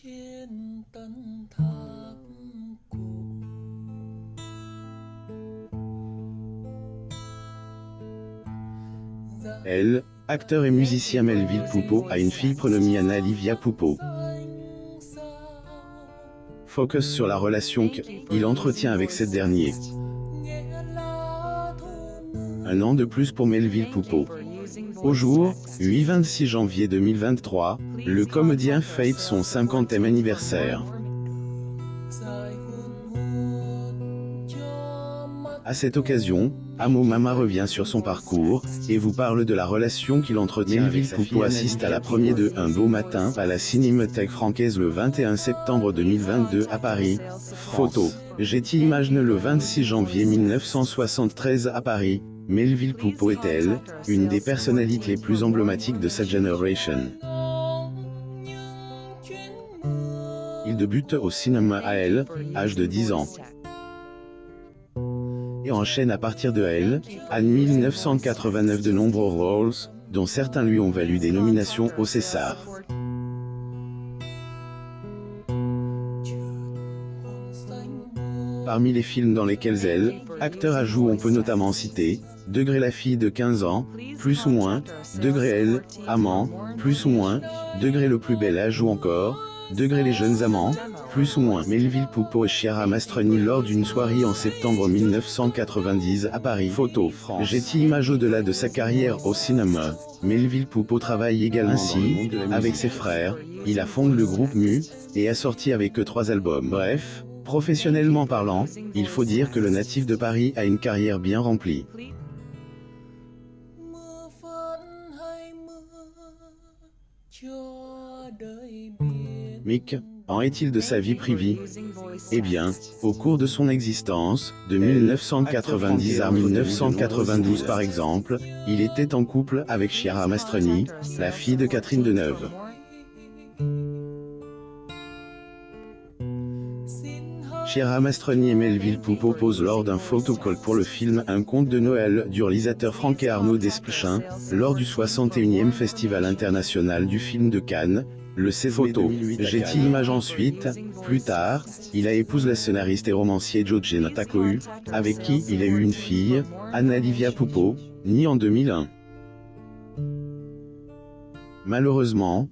trên tân tháp cổ. Elle, acteur et musicien Melville Poupeau a une fille prénommée Anna Livia Poupeau. Focus sur la relation qu'il entretient avec cette dernière. Un an de plus pour Melville Poupeau. Au jour, 26 janvier 2023, le comédien fête son 50e anniversaire. À cette occasion, Amo Mama revient sur son parcours, et vous parle de la relation qu'il entretient avec sa fille. Melville Poupeau assiste à la première de Un beau matin à la Cinémathèque Francaise le 21 septembre 2022 à Paris. Photo. Getty Images le 26 janvier 1973 à Paris. Melville Poupeau est-elle, une des personnalités les plus emblématiques de sa génération. Il débute au cinéma à l'âge de 10 ans. Et enchaîne à partir de en 1989 de nombreux rôles, dont certains lui ont valu des nominations au César. Parmi les films dans lesquels acteur a joué, on peut notamment citer Degré la fille de 15 ans, plus ou moins, Degré amant, plus ou moins, Degré le plus bel âge ou encore Degré les jeunes amants, plus ou moins. Melville Poupeau et Chiara Mastroianni lors d'une soirée en septembre 1990 à Paris. Photo. Getty Images. Au-delà de sa carrière au cinéma, Melville Poupeau travaille également ainsi avec ses frères. Il a fondé le groupe Mu et a sorti avec eux 3 albums. Bref, professionnellement parlant, il faut dire que le natif de Paris a une carrière bien remplie. Mick, en est-il de sa vie privée? Eh bien, au cours de son existence, de 1990 à 1992 par exemple, il était en couple avec Chiara Mastroianni, la fille de Catherine Deneuve. Chiara Mastroianni et Melville Poupeau posent lors d'un photocall pour le film Un conte de Noël du réalisateur Franck et Arnaud Desplechin, lors du 61e Festival international du film de Cannes. Le 16 photo. Getty Images. Ensuite, plus tard, il a épousé la scénariste et romancier Georgina Takou, avec qui il a eu une fille, Anna Livia Poupeau, née en 2001. Malheureusement,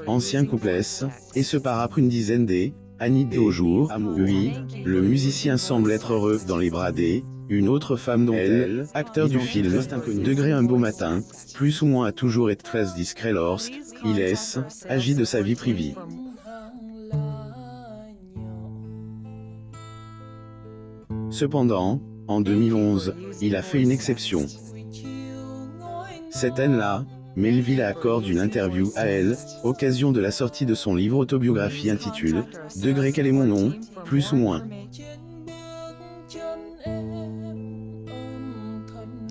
ancien couplesse, et se part après une dizaine d'années au jour. Oui, le musicien semble être heureux dans les bras une autre femme dont acteur du film, Degré un beau matin, plus ou moins a toujours été très discret lorsqu'il agit de sa vie privée. Cependant, en 2011, il a fait une exception. Cette année-là, Melville accorde une interview à occasion de la sortie de son livre autobiographie intitulé « Degré quel est mon nom, plus ou moins ».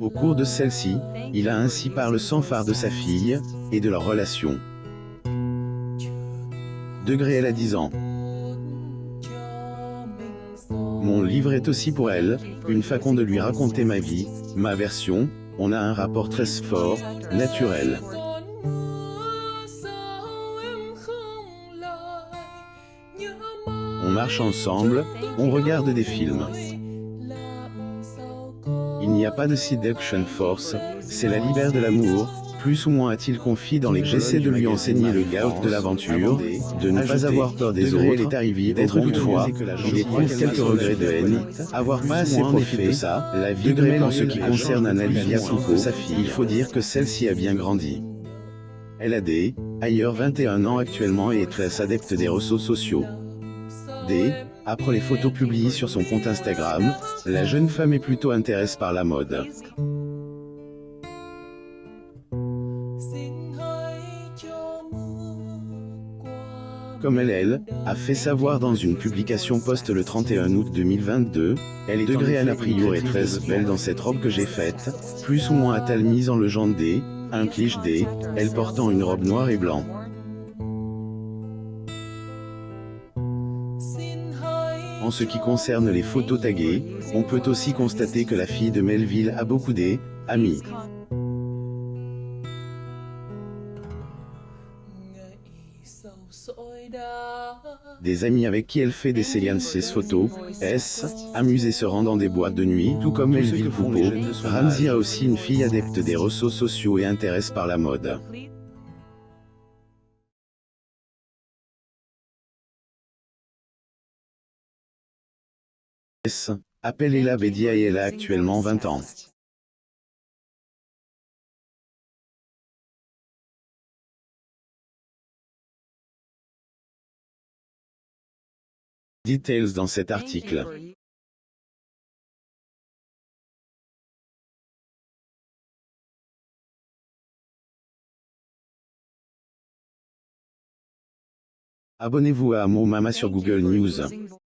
Au cours de celle-ci, il a ainsi parlé sans phare de sa fille, et de leur relation. Degré a 10 ans. Mon livre est aussi pour une façon de lui raconter ma vie, ma version. On a un rapport très fort, naturel. On marche ensemble, on regarde des films. Il n'y a pas de seduction force, c'est la libère de l'amour, plus ou moins a-t-il confié dans les J'essaie de lui enseigner le gars de l'aventure, de ne pas avoir peur des autres, il est arrivé d'être toutefois, il éprouve quelques regrets de haine, avoir pas assez profité de ça, la vie de Mel en ce qui concerne Anna Livia Poupeau, sa fille, il faut dire que celle-ci a bien grandi. Elle a ailleurs 21 ans actuellement et est très adepte des réseaux sociaux. Après les photos publiées sur son compte Instagram, la jeune femme est plutôt intéressée par la mode. Comme elle a fait savoir dans une publication post le 31 août 2022, elle est Degré a priori très belle dans cette robe que j'ai faite, plus ou moins a-t-elle mise en légende un cliché elle portant une robe noire et blanc. En ce qui concerne les photos taguées, on peut aussi constater que la fille de Melville a beaucoup d'amis. Des amis avec qui elle fait des séances photos, amusés se rend dans des boîtes de nuit, tout comme Melville Poupeau. Ramsey a aussi une fille adepte des réseaux sociaux et intéressée par la mode. Appelle Ella Bedia et elle a actuellement 20 ans. Details dans cet article. Abonnez-vous à Mo Mama sur Google News.